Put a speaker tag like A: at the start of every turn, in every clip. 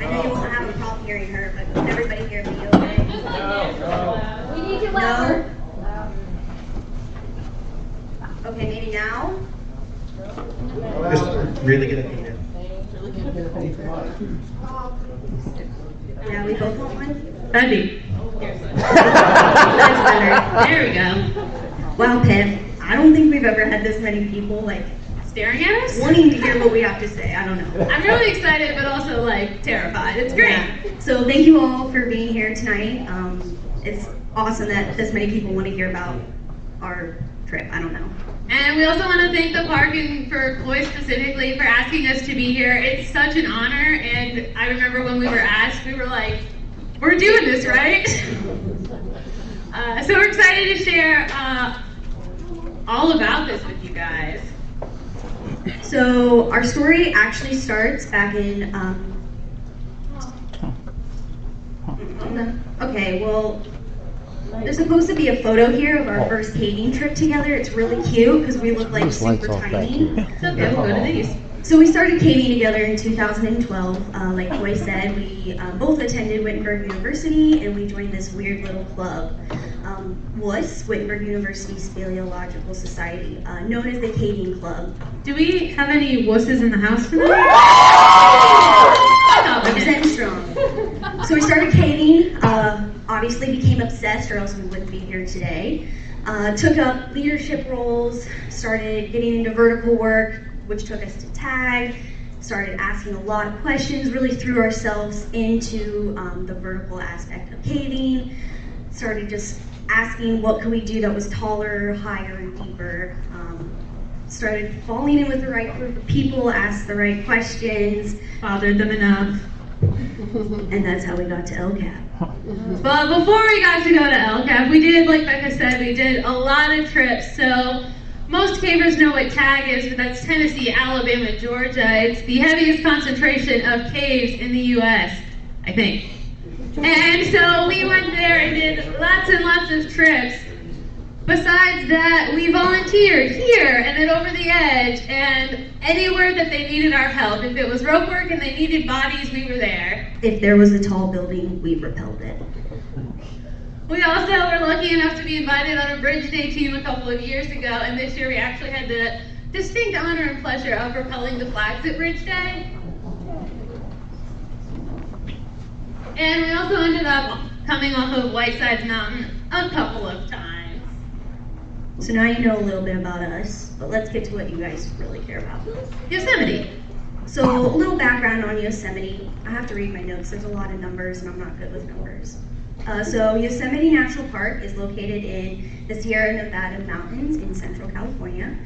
A: I know you won't have a problem hearing her, but can everybody hear me okay?
B: No.
C: We need you louder.
A: Okay, maybe now?
D: Just really good at it.
A: Yeah, we both want one?
B: Andy.
A: That's better.
B: There we go.
A: Wow, Pip, I don't think we've ever had this many people, like,
B: Staring at us?
A: wanting to hear what we have to say. I don't know.
B: I'm really excited, but also like terrified. It's great.
A: Yeah. So thank you all for being here tonight. It's awesome that this many people want to hear about our trip. I don't know.
B: And we also want to thank the park and for Chloe specifically for asking us to be here. It's such an honor, and I remember when we were asked, we were like, we're doing this, right? So we're excited to share all about this with you guys.
A: So our story actually starts back in, okay, well, there's supposed to be a photo here of our first caving trip together. It's really cute because we look like super tiny.
B: It's okay, we'll go to these.
A: So we started caving together in 2012. Like Joy said, we both attended Wittenberg University and we joined this weird little club. WUS, Wittenberg University Speleological Society, known as the Caving Club.
B: Do we have any wusses in the house tonight?
A: Represent strong. So we started caving, obviously became obsessed or else we wouldn't be here today. Took up leadership roles, started getting into vertical work, which took us to tag, started asking a lot of questions, really threw ourselves into the vertical aspect of caving, started just asking what could we do that was taller, higher, and deeper. Started falling in with the right group of people, asked the right questions,
B: Bothered them enough.
A: and that's how we got to LCAP.
B: But before we got to go to LCAP, we did, like Becca said, we did a lot of trips. So most cavers know what TAG is, but that's Tennessee, Alabama, Georgia. It's the heaviest concentration of caves in the U.S., I think. And so we went there and did lots and lots of trips. Besides that, we volunteered here and then over the edge and anywhere that they needed our help. If it was rope work and they needed bodies, we were there.
A: If there was a tall building, we repelled it.
B: We also were lucky enough to be invited on a bridge day team a couple of years ago, and this year we actually had the distinct honor and pleasure of rappelling the flags at Bridge Day. And we also ended up coming off of Whitesides Mountain a couple of times.
A: So now you know a little bit about us, but let's get to what you guys really care about.
B: Yosemite.
A: So a little background on Yosemite. I have to read my notes. There's a lot of numbers and I'm not good with numbers. So Yosemite National Park is located in the Sierra Nevada Mountains in Central California,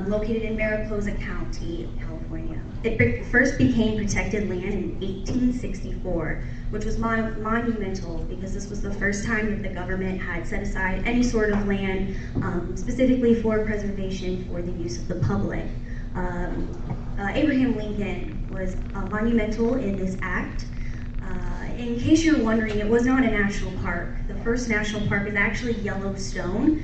A: located in Mariposa County, California. It first became protected land in 1864, which was monumental because this was the first time that the government had set aside any sort of land specifically for preservation for the use of the public. Abraham Lincoln was monumental in this act. In case you're wondering, it was not a national park. The first national park is actually Yellowstone.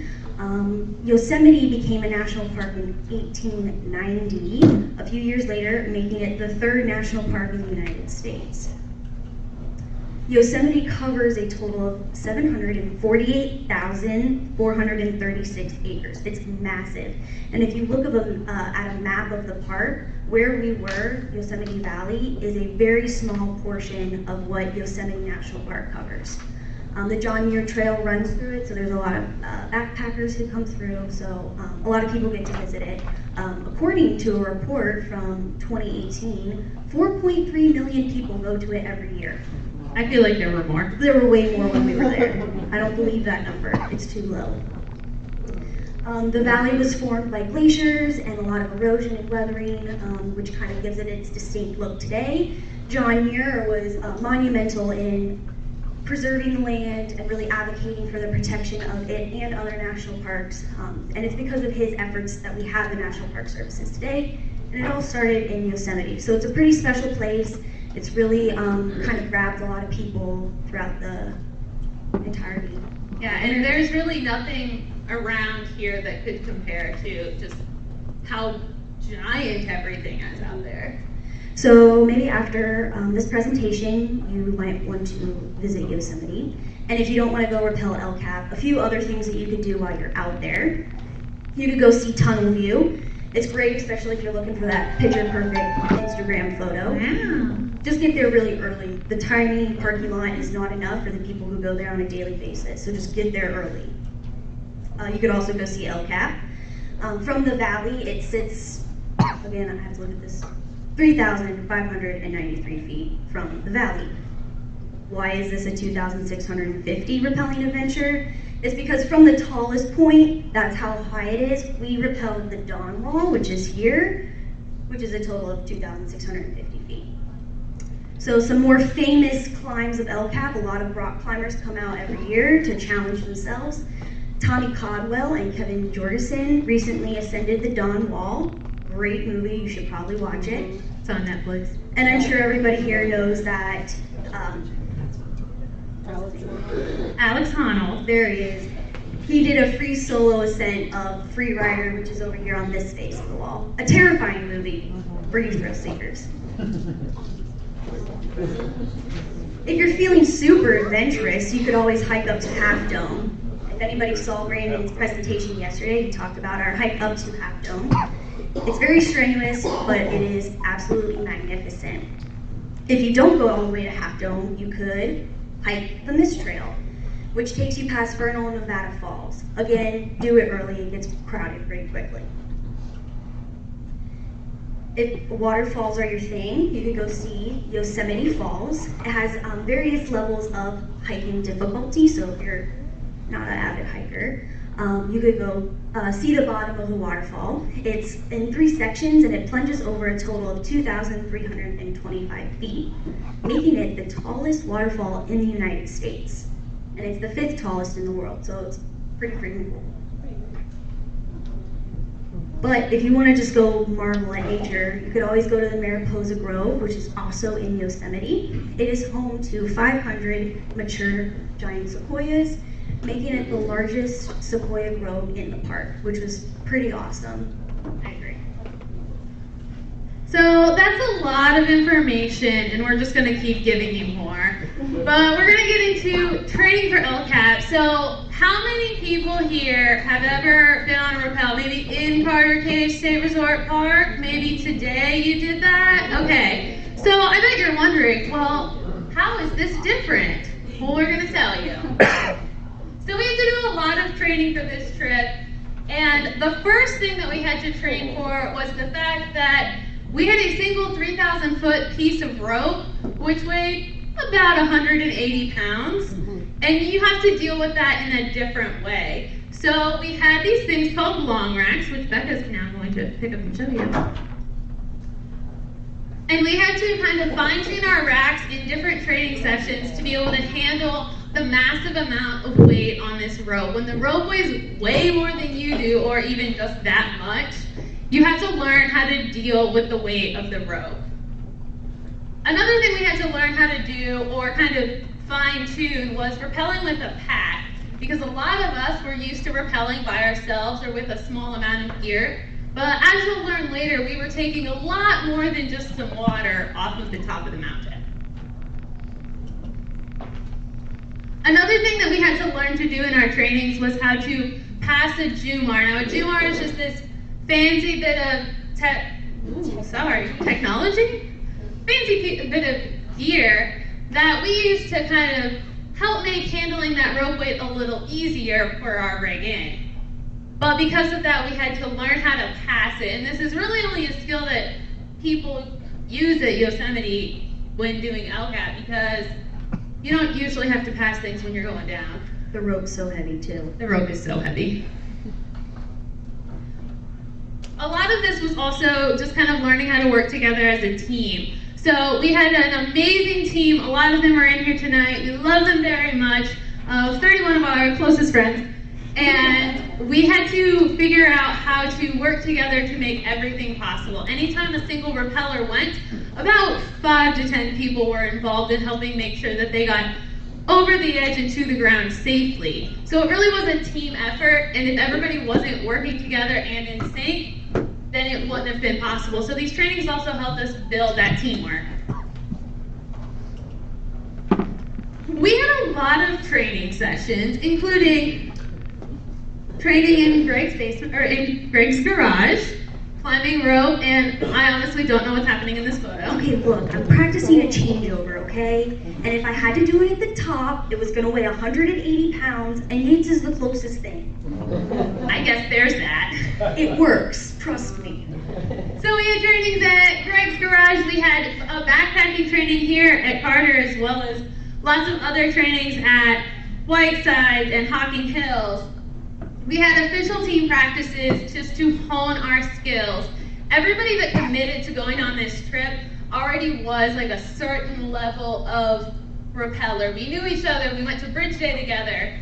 A: Yosemite became a national park in 1890, a few years later, making it the third national park in the United States. Yosemite covers a total of 748,436 acres. It's massive. And if you look at a map of the park, where we were, Yosemite Valley, is a very small portion of what Yosemite National Park covers. The John Muir Trail runs through it, so there's a lot of backpackers who come through, so a lot of people get to visit it. According to a report from 2018, 4.3 million people go to it every year.
B: I feel like there were more.
A: There were way more when we were there. I don't believe that number. It's too low. The valley was formed by glaciers and a lot of erosion and weathering, which kind of gives it its distinct look today. John Muir was monumental in preserving the land and really advocating for the protection of it and other national parks. And it's because of his efforts that we have the National Park Services today. And it all started in Yosemite. So it's a pretty special place. It's really kind of grabbed a lot of people throughout the entirety.
B: Yeah, and there's really nothing around here that could compare to just how giant everything is out there.
A: So maybe after this presentation, you might want to visit Yosemite. And if you don't want to go rappel El Cap, a few other things that you can do while you're out there. You could go see Tunnel View. It's great, especially if you're looking for that picture-perfect Instagram photo.
B: Wow.
A: Just get there really early. The tiny parking lot is not enough for the people who go there on a daily basis, so just get there early. You could also go see El Cap. From the valley, it sits, again, I have to look at this, 3,593 feet from the valley. Why is this a 2,650 rappelling adventure? It's because from the tallest point, that's how high it is, we rappelled the Dawn Wall, which is here, which is a total of 2,650 feet. So some more famous climbs of El Cap, a lot of rock climbers come out every year to challenge themselves. Tommy Caldwell and Kevin Jorgensen recently ascended the Dawn Wall. Great movie, you should probably watch it.
B: It's on Netflix.
A: And I'm sure everybody here knows that
B: Alex Honnold.
A: there he is. He did a free solo ascent of Free Rider, which is over here on this face of the wall. A terrifying movie for you thrill seekers. If you're feeling super adventurous, you could always hike up to Half Dome. If anybody saw Brandon's presentation yesterday, he talked about our hike up to Half Dome. It's very strenuous, but it is absolutely magnificent. If you don't go all the way to Half Dome, you could hike the Mist Trail, which takes you past Vernal and Nevada Falls. Again, do it early, it gets crowded pretty quickly. If waterfalls are your thing, you could go see Yosemite Falls. It has various levels of hiking difficulty, so if you're not an avid hiker, you could go see the bottom of the waterfall. It's in 3 sections and it plunges over a total of 2,325 feet, making it the tallest waterfall in the United States. And it's the 5th tallest in the world, so it's pretty freaking cool. But if you want to just go marvel at nature, you could always go to the Mariposa Grove, which is also in Yosemite. It is home to 500 mature giant sequoias, making it the largest sequoia grove in the park, which was pretty awesome. I agree.
B: So that's a lot of information, and we're just going to keep giving you more. But we're going to get into training for El Cap. So how many people here have ever been on a rappel? Maybe in Carter Cave State Resort Park? Maybe today you did that? Okay. So I bet you're wondering, well, how is this different? Well, we're going to tell you. So we had to do a lot of training for this trip, and the first thing that we had to train for was the fact that we had a single 3,000-foot piece of rope, which weighed about 180 pounds, and you have to deal with that in a different way. So we had these things called long racks, which Becca's now going to pick up and show you. And we had to kind of fine-tune our racks in different training sessions to be able to handle the massive amount of weight on this rope. When the rope weighs way more than you do, or even just that much, you have to learn how to deal with the weight of the rope. Another thing we had to learn how to do, or kind of fine-tune, was rappelling with a pack, because a lot of us were used to rappelling by ourselves or with a small amount of gear. But as you'll learn later, we were taking a lot more than just some water off of the top of the mountain. Another thing that we had to learn to do in our trainings was how to pass a Jumar. Now, a Jumar is just this fancy bit of technology? Fancy bit of gear that we use to kind of help make handling that rope weight a little easier for our rig in. But because of that, we had to learn how to pass it. And this is really only a skill that people use at Yosemite when doing El Cap, because you don't usually have to pass things when you're going down.
A: The rope's so heavy too.
B: The rope is so heavy. A lot of this was also just kind of learning how to work together as a team. So we had an amazing team. A lot of them are in here tonight. We love them very much. 31 of our closest friends. And we had to figure out how to work together to make everything possible. Anytime a single rappeller went, about 5 to 10 people were involved in helping make sure that they got over the edge and to the ground safely. So it really was a team effort, and if everybody wasn't working together and in sync, then then it wouldn't have been possible. So these trainings also helped us build that teamwork. We had a lot of training sessions, including training in Greg's basement, or in Greg's garage, climbing rope, and I honestly don't know what's happening in this photo.
A: Okay, look, I'm practicing a changeover, okay? And if I had to do it at the top, it was gonna weigh 180 pounds, and Yates is the closest thing.
B: I guess there's that.
A: It works, trust me.
B: So we had trainings at Greg's garage, we had a backpacking training here at Carter, as well as lots of other trainings at Whitesides and Hocking Hills. We had official team practices just to hone our skills. Everybody that committed to going on this trip already was like a certain level of rappeller. We knew each other, we went to Bridge Day together.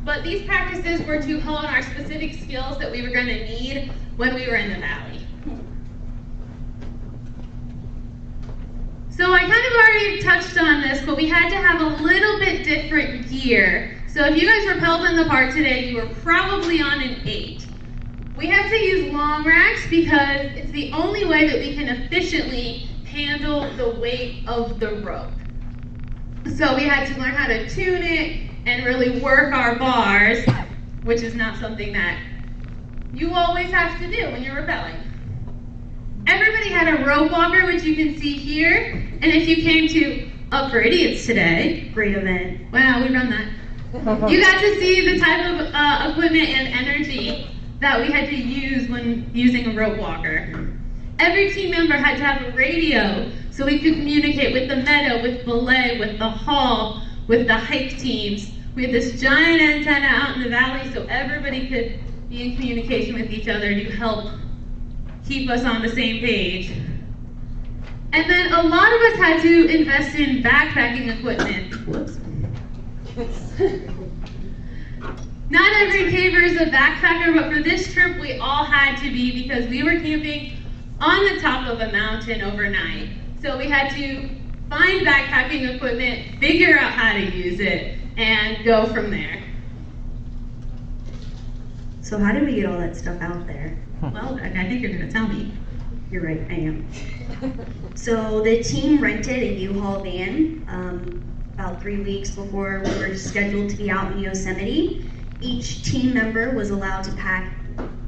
B: But these practices were to hone our specific skills that we were going to need when we were in the valley. So I kind of already touched on this, but we had to have a little bit different gear. So if you guys rappelled in the park today, you were probably on an 8. We have to use long racks because it's the only way that we can efficiently handle the weight of the rope. So we had to learn how to tune it and really work our bars, which is not something that you always have to do when you're rappelling. Everybody had a rope walker, which you can see here. And if you came to Up for Idiots today,
A: Great event.
B: wow, we run that. You got to see the type of equipment and energy that we had to use when using a rope walker. Every team member had to have a radio so we could communicate with the meadow, with belay, with the hall, with the hike teams. We had this giant antenna out in the valley so everybody could be in communication with each other to help keep us on the same page. And then a lot of us had to invest in backpacking equipment. Whoops. Not every caver is a backpacker, but for this trip we all had to be because we were camping on the top of a mountain overnight. So we had to find backpacking equipment, figure out how to use it, and go from there.
A: So how did we get all that stuff out there?
B: Well, I think you're gonna tell me.
A: You're right, I am. So the team rented a U-Haul van about 3 weeks before we were scheduled to be out in Yosemite. Each team member was allowed to pack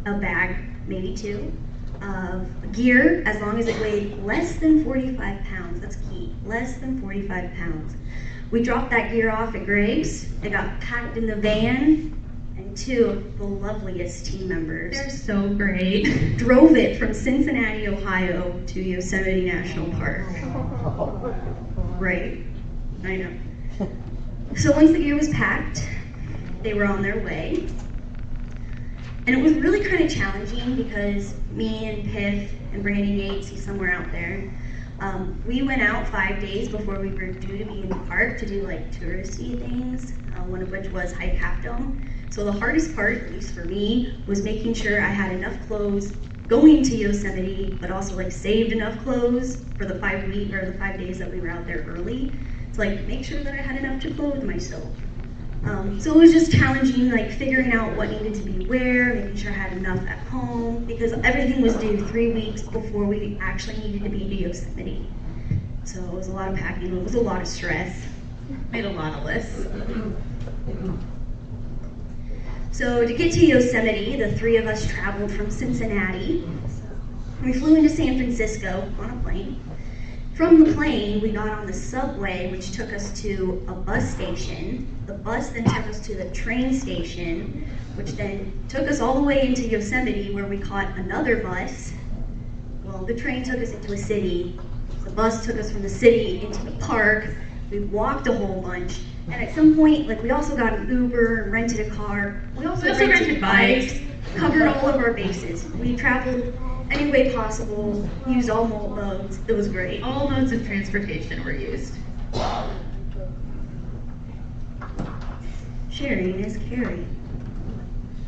A: a bag, maybe 2, of gear as long as it weighed less than 45 pounds. That's key, less than 45 pounds. We dropped that gear off at Greg's. It got packed in the van, and 2 of the loveliest team members
B: They're so great.
A: drove it from Cincinnati, Ohio to Yosemite National Park. Right, I know. So once the gear was packed, they were on their way. And it was really kind of challenging because me and Piff and Brandon Yates, he's somewhere out there, we went out 5 days before we were due to be in the park to do like touristy things, one of which was hike Half Dome. So the hardest part, at least for me, was making sure I had enough clothes going to Yosemite, but also like saved enough clothes for the 5 days that we were out there early to like make sure that I had enough to clothe myself. So it was just challenging, like figuring out what needed to be where, making sure I had enough at home, because everything was due 3 weeks before we actually needed to be to Yosemite. So it was a lot of packing, it was a lot of stress, made a lot of lists. So to get to Yosemite, the 3 of us traveled from Cincinnati. We flew into San Francisco on a plane. From the plane, we got on the subway, which took us to a bus station. The bus then took us to the train station, which then took us all the way into Yosemite, where we caught another bus. Well, the train took us into a city. The bus took us from the city into the park. We walked a whole bunch. And at some point, like, we also got an Uber and rented a car. We also rented bikes, covered all of our bases. We traveled any way possible, used all modes. It was great.
B: All modes of transportation were used.
A: Sharing is caring.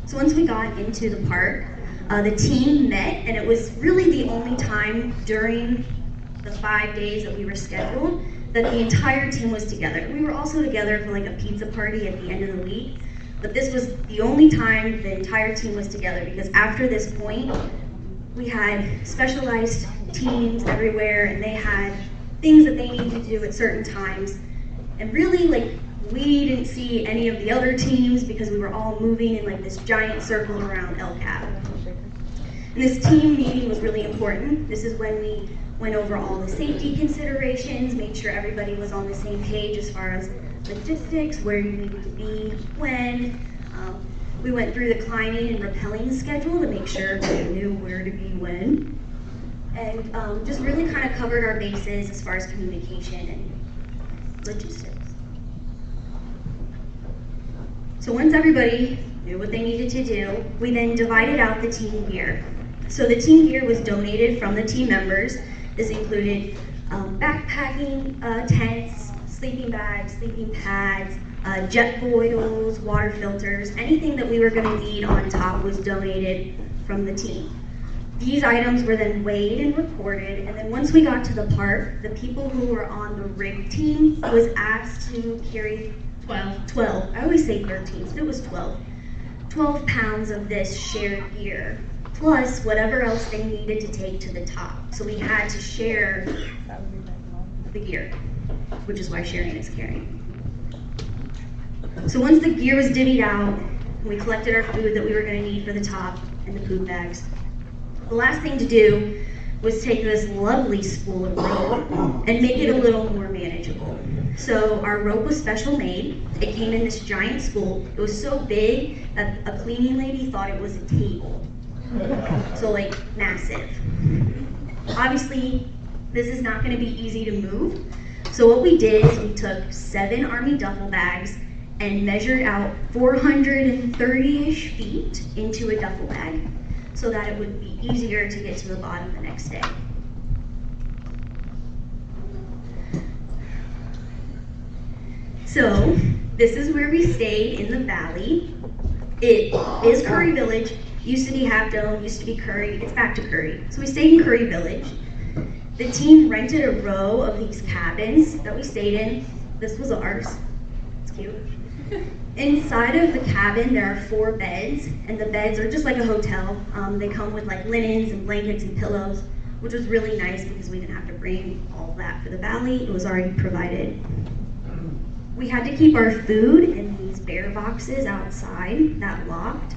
A: So once we got into the park, the team met, and it was really the only time during the 5 days that we were scheduled that the entire team was together. We were also together for like a pizza party at the end of the week, but this was the only time the entire team was together, because after this point, We had specialized teams everywhere, and they had things that they needed to do at certain times. And really, like, we didn't see any of the other teams because we were all moving in like this giant circle around LCAP. And this team meeting was really important. This is when we went over all the safety considerations, made sure everybody was on the same page as far as logistics, where you needed to be, when. We went through the climbing and rappelling schedule to make sure we knew where to be when. And just really kind of covered our bases as far as communication and logistics. So once everybody knew what they needed to do, we then divided out the team gear. So the team gear was donated from the team members. This included backpacking tents, sleeping bags, sleeping pads, jet boils, water filters, anything that we were going to need on top was donated from the team. These items were then weighed and recorded, and then once we got to the park, the people who were on the rig team was asked to carry 12, I always say 13, but it was 12 pounds of this shared gear, plus whatever else they needed to take to the top. So we had to share the gear, which is why sharing is caring. So once the gear was divvied out, we collected our food that we were going to need for the top and the food bags. The last thing to do was take this lovely spool of rope and make it a little more manageable. So our rope was special made. It came in this giant spool. It was so big that a cleaning lady thought it was a table. So like massive. Obviously, this is not going to be easy to move. So what we did is we took 7 Army duffel bags and measured out 430-ish feet into a duffel bag so that it would be easier to get to the bottom the next day. So this is where we stayed in the valley. It is Curry Village. Used to be Half Dome, used to be Curry. It's back to Curry. So we stayed in Curry Village. The team rented a row of these cabins that we stayed in. This was ours. It's cute. Inside of the cabin, there are 4 beds, and the beds are just like a hotel. They come with like linens and blankets and pillows, which was really nice because we didn't have to bring all that for the valley. It was already provided. We had to keep our food in these bear boxes outside that locked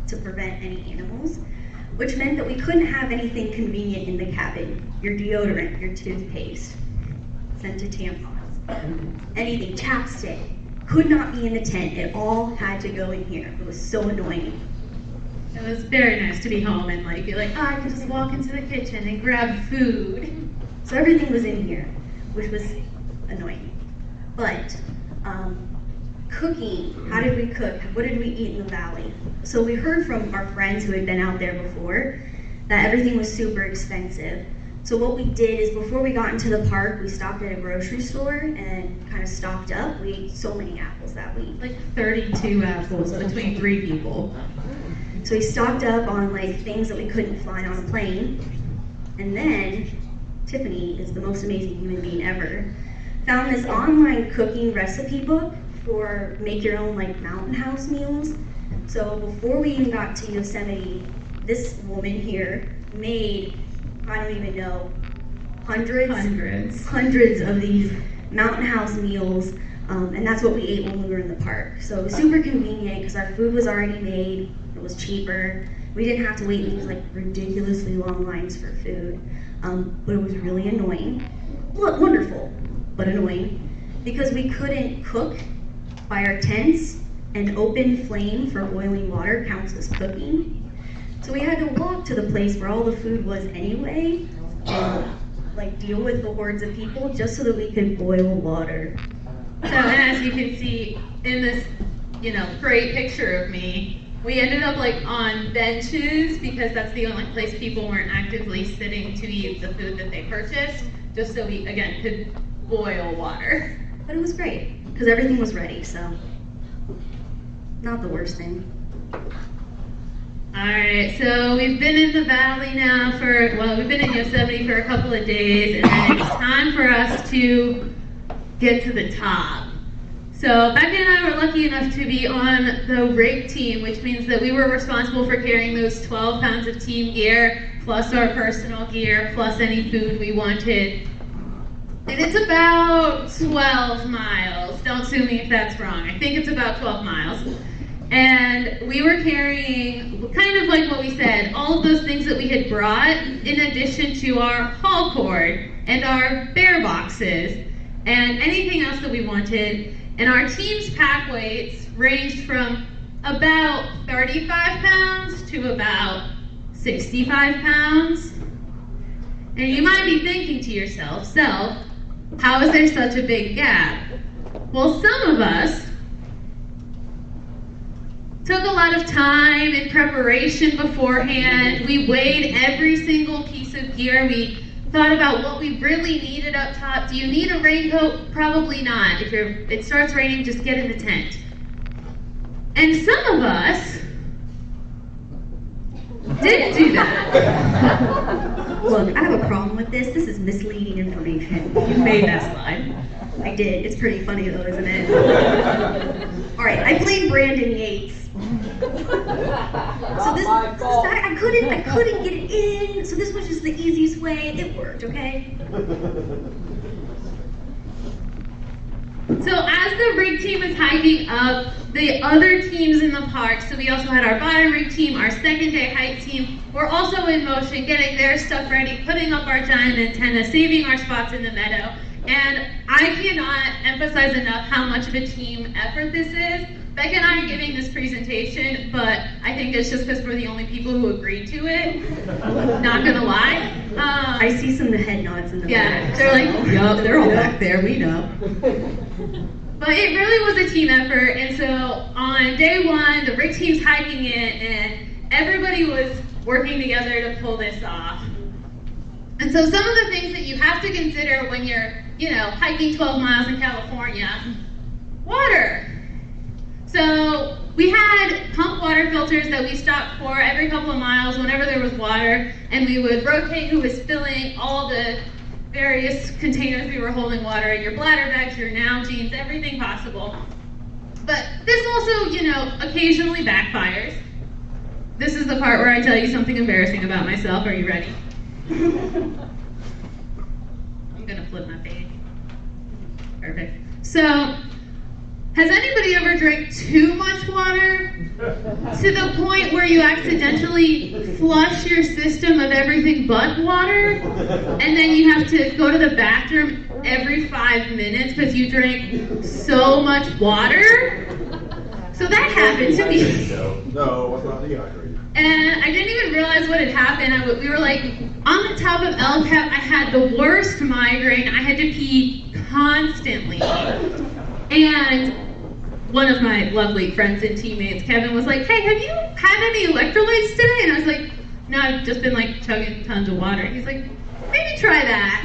A: to prevent any animals, which meant that we couldn't have anything convenient in the cabin. Your deodorant, your toothpaste, scented tampons, anything, chapstick, could not be in the tent. It all had to go in here. It was so annoying.
B: It was very nice to be home and like be like, oh, I could just walk into the kitchen and grab food.
A: So everything was in here, which was annoying. But cooking, how did we cook? What did we eat in the valley? So we heard from our friends who had been out there before that everything was super expensive. So what we did is before we got into the park, we stopped at a grocery store and kind of stocked up. We ate so many apples that week.
B: Like 32 apples between 3 people.
A: So we stocked up on like things that we couldn't find on a plane. And then Tiffany is the most amazing human being ever. Found this online cooking recipe book for make your own like mountain house meals. So before we even got to Yosemite, this woman here made, I don't even know, hundreds of these mountain house meals, and that's what we ate when we were in the park. So it was super convenient because our food was already made, it was cheaper, we didn't have to wait in these like ridiculously long lines for food, but it was really annoying. Well, wonderful, but annoying, because we couldn't cook by our tents, and open flame for boiling water counts as cooking. So we had to walk to the place where all the food was anyway, and like deal with the hordes of people just so that we could boil water.
B: So as you can see in this, great picture of me, we ended up like on benches because that's the only place people weren't actively sitting to eat the food that they purchased, just so we, again, could boil water.
A: But it was great because everything was ready, so not the worst thing.
B: Alright, so we've been in the valley now we've been in Yosemite for a couple of days, and then it's time for us to get to the top. So Becky and I were lucky enough to be on the rig team, which means that we were responsible for carrying those 12 pounds of team gear plus our personal gear, plus any food we wanted. And it's about 12 miles. Don't sue me if that's wrong. I think it's about 12 miles. And we were carrying, kind of like what we said, all of those things that we had brought, in addition to our haul cord and our bear boxes and anything else that we wanted. And our team's pack weights ranged from about 35 pounds to about 65 pounds. And you might be thinking to yourself, how is there such a big gap? Well, some of us took a lot of time in preparation beforehand. We weighed every single piece of gear. We thought about what we really needed up top. Do you need a raincoat? Probably not. If it starts raining, just get in the tent. And some of us didn't do that.
A: Look, I have a problem with this. This is misleading information.
B: You made that slide.
A: I did. It's pretty funny though, isn't it? All right, I played Brandon Yates. So I couldn't get it in. So this was just the easiest way. It worked, okay?
B: So as the rig team was hiking up, the other teams in the park, so we also had our bottom rig team, our second day hike team, were also in motion, getting their stuff ready, putting up our giant antenna, saving our spots in the meadow. And I cannot emphasize enough how much of a team effort this is. Becca and I are giving this presentation, but I think it's just because we're the only people who agreed to it. Not gonna lie.
A: I see some head nods in the
B: Yeah,
A: back.
B: they're like,
A: yup, they're all back there, we know.
B: But it really was a team effort, and so on day one, the rig team's hiking in, and everybody was working together to pull this off. And so some of the things that you have to consider when you're, hiking 12 miles in California, water. So we had pump water filters that we stopped for every couple of miles whenever there was water, and we would rotate who was filling all the various containers we were holding water in, your bladder bags, your now jeans, everything possible. But this also, occasionally backfires. This is the part where I tell you something embarrassing about myself. Are you ready? I'm gonna flip my page. Perfect. So, has anybody ever drank too much water to the point where you accidentally flush your system of everything but water, and then you have to go to the bathroom every 5 minutes because you drank so much water? So that happened to me.
C: No, it's not dehydrated.
B: And I didn't even realize what had happened. We were like on the top of El Cap. I had the worst migraine. I had to pee constantly. And one of my lovely friends and teammates, Kevin, was like, hey, have you had any electrolytes today? And I was like, no, I've just been chugging tons of water. He's like, maybe try that.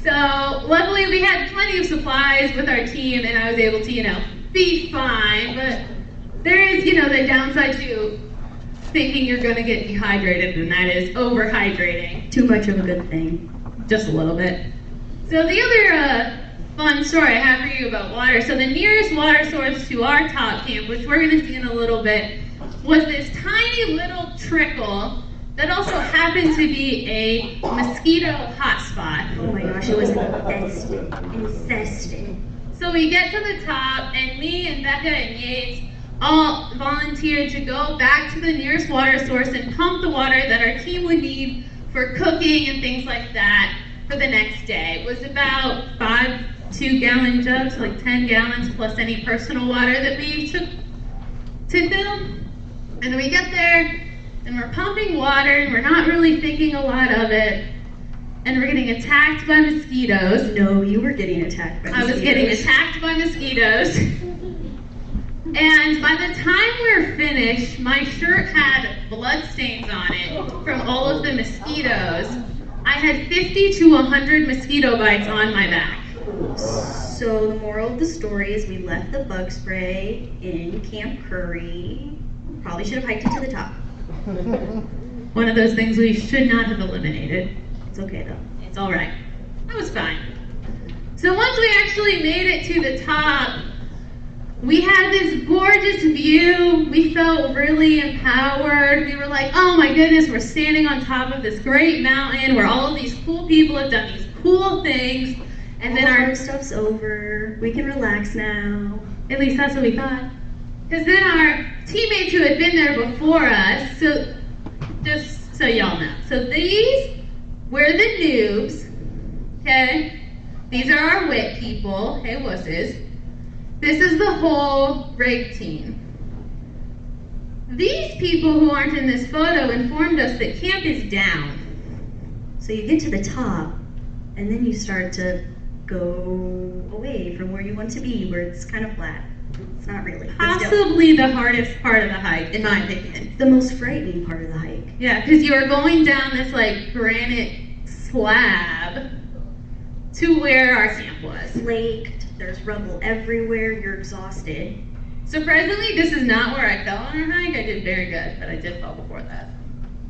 B: So luckily we had plenty of supplies with our team, and I was able to, be fine. But there is, the downside to thinking you're going to get dehydrated, and that is overhydrating.
A: Too much of a good thing.
B: Just a little bit. So the other fun story I have for you about water. So the nearest water source to our top camp, which we're going to see in a little bit, was this tiny little trickle that also happened to be a mosquito hotspot.
A: Oh my gosh, it was infested.
B: So we get to the top, and me and Becca and Yates all volunteered to go back to the nearest water source and pump the water that our team would need for cooking and things like that for the next day. It was about 5 2-gallon jugs, 10 gallons plus any personal water that we took to fill. And then we get there, and we're pumping water, and we're not really thinking a lot of it. And we're getting attacked by mosquitoes.
A: No, you were getting attacked by mosquitoes.
B: I was getting attacked by mosquitoes. And by the time we were finished, my shirt had blood stains on it from all of the mosquitoes. I had 50 to 100 mosquito bites on my back.
A: So the moral of the story is we left the bug spray in Camp Curry. Probably should have hiked it to the top.
B: One of those things we should not have eliminated.
A: It's okay though.
B: It's all right. That was fine. So once we actually made it to the top, We had this gorgeous view. We felt really empowered. We were like, oh my goodness, we're standing on top of this great mountain where all of these cool people have done these cool things. And then
A: our stuff's over. We can relax now.
B: At least that's what we thought. Because then our teammates who had been there before us, so just so y'all know. So these were the noobs, okay? These are our wit people, hey wusses. This is the whole rig team. These people who aren't in this photo informed us that camp is down.
A: So you get to the top, and then you start to go away from where you want to be, where it's kind of flat. It's not really.
B: Possibly the hardest part of the hike, in my opinion.
A: The most frightening part of the hike.
B: Yeah, because you are going down this like granite slab to where our camp was.
A: Flaked, there's rubble everywhere, you're exhausted.
B: Surprisingly, this is not where I fell on our hike. I did very good, but I did fall before that.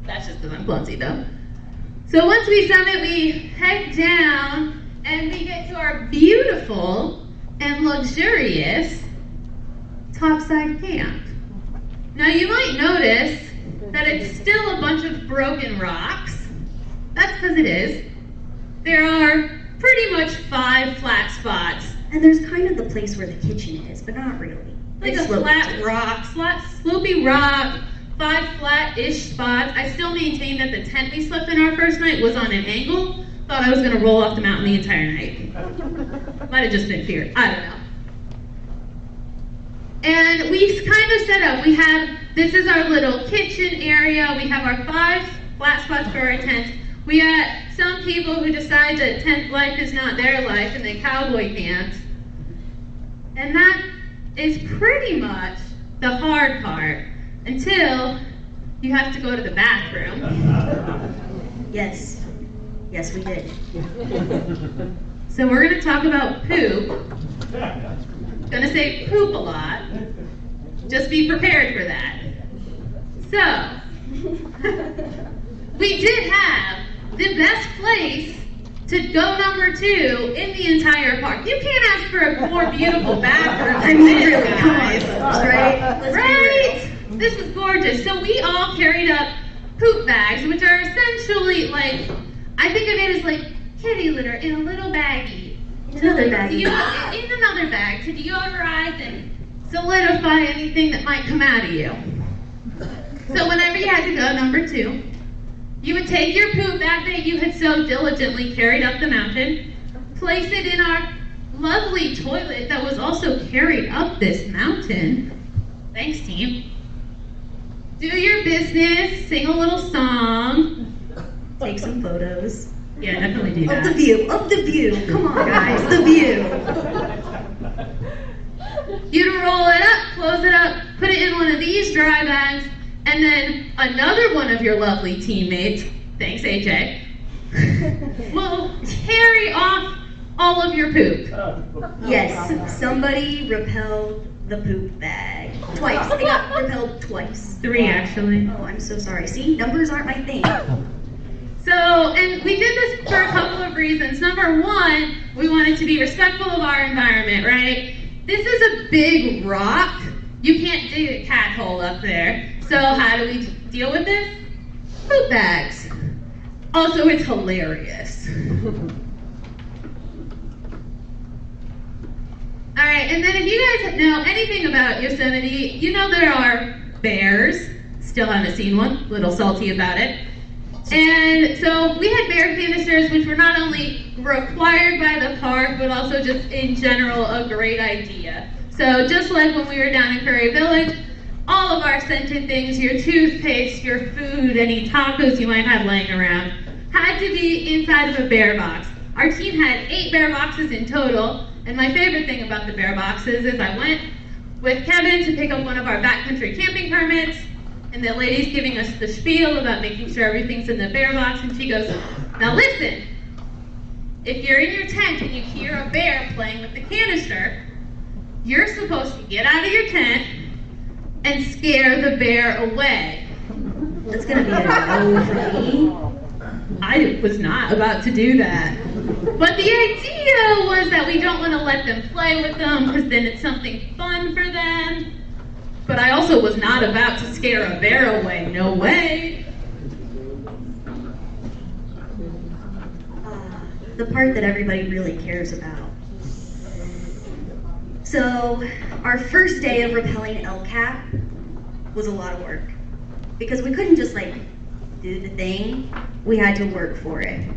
B: That's just because I'm clumsy though. So once we summit, we head down and we get to our beautiful and luxurious topside camp. Now you might notice that it's still a bunch of broken rocks. That's because it is. There are pretty much 5 flat spots.
A: And there's kind of the place where the kitchen is, but not really.
B: Like a flat rock, slopey rock, 5 flat-ish spots. I still maintain that the tent we slept in our first night was on an angle. Thought I was gonna roll off the mountain the entire night. Might have just been fear, I don't know. And we kind of set up, this is our little kitchen area. We have our 5 flat spots for our tents. We got some people who decide that tent life is not their life and they cowboy camp. And that is pretty much the hard part until you have to go to the bathroom.
A: Yes. Yes, we did.
B: So we're going to talk about poop. Gonna say poop a lot. Just be prepared for that. So, we did have the best place to go number 2 in the entire park. You can't ask for a more beautiful bathroom.
A: I mean, really, come on, folks, right?
B: Right? This is gorgeous. So we all carried up poop bags, which are essentially like, I think of it as like kitty litter in a little baggie.
A: Another bag.
B: In another bag to deodorize and solidify anything that might come out of you. So whenever you had to go number 2, you would take your poop bag that you had so diligently carried up the mountain, place it in our lovely toilet that was also carried up this mountain. Thanks, team. Do your business, sing a little song.
A: Take some photos.
B: Yeah, definitely do that.
A: Of the view. Come on, guys, the view.
B: You'd roll it up, close it up, put it in one of these dry bags, and then another one of your lovely teammates, thanks AJ, will carry off all of your poop.
A: Yes, somebody repelled the poop bag. Twice. They got repelled twice.
B: 3 actually.
A: Oh, I'm so sorry. See, numbers aren't my thing.
B: So, and we did this for a couple of reasons. Number 1, we wanted to be respectful of our environment, right? This is a big rock. You can't dig a cat hole up there. So how do we deal with this? Poop bags. Also, it's hilarious. All right, and then if you guys know anything about Yosemite, you know there are bears. Still haven't seen one. Little salty about it. And so we had bear canisters, which were not only required by the park, but also just in general a great idea. So just like when we were down in Prairie Village, all of our scented things, your toothpaste, your food, any tacos you might have laying around, had to be inside of a bear box. Our team had 8 bear boxes in total, and my favorite thing about the bear boxes is I went with Kevin to pick up one of our backcountry camping permits, and the lady's giving us the spiel about making sure everything's in the bear box, and she goes, now listen, if you're in your tent and you hear a bear playing with the canister, you're supposed to get out of your tent and scare the bear away.
A: That's gonna be a no for me.
B: I was not about to do that. But the idea was that we don't want to let them play with them because then it's something fun for them. But I also was not about to scare a bear away, no way.
A: The part that everybody really cares about. So, our first day of rappelling LCAP was a lot of work. Because we couldn't just like do the thing, we had to work for it.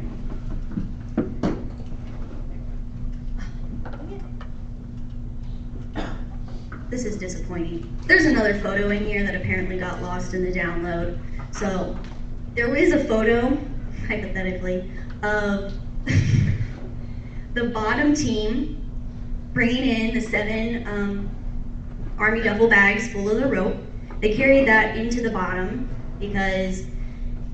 A: This is disappointing. There's another photo in here that apparently got lost in the download. So, there is a photo, hypothetically, of the bottom team bringing in the 7 Army duffel bags full of the rope. They carried that into the bottom because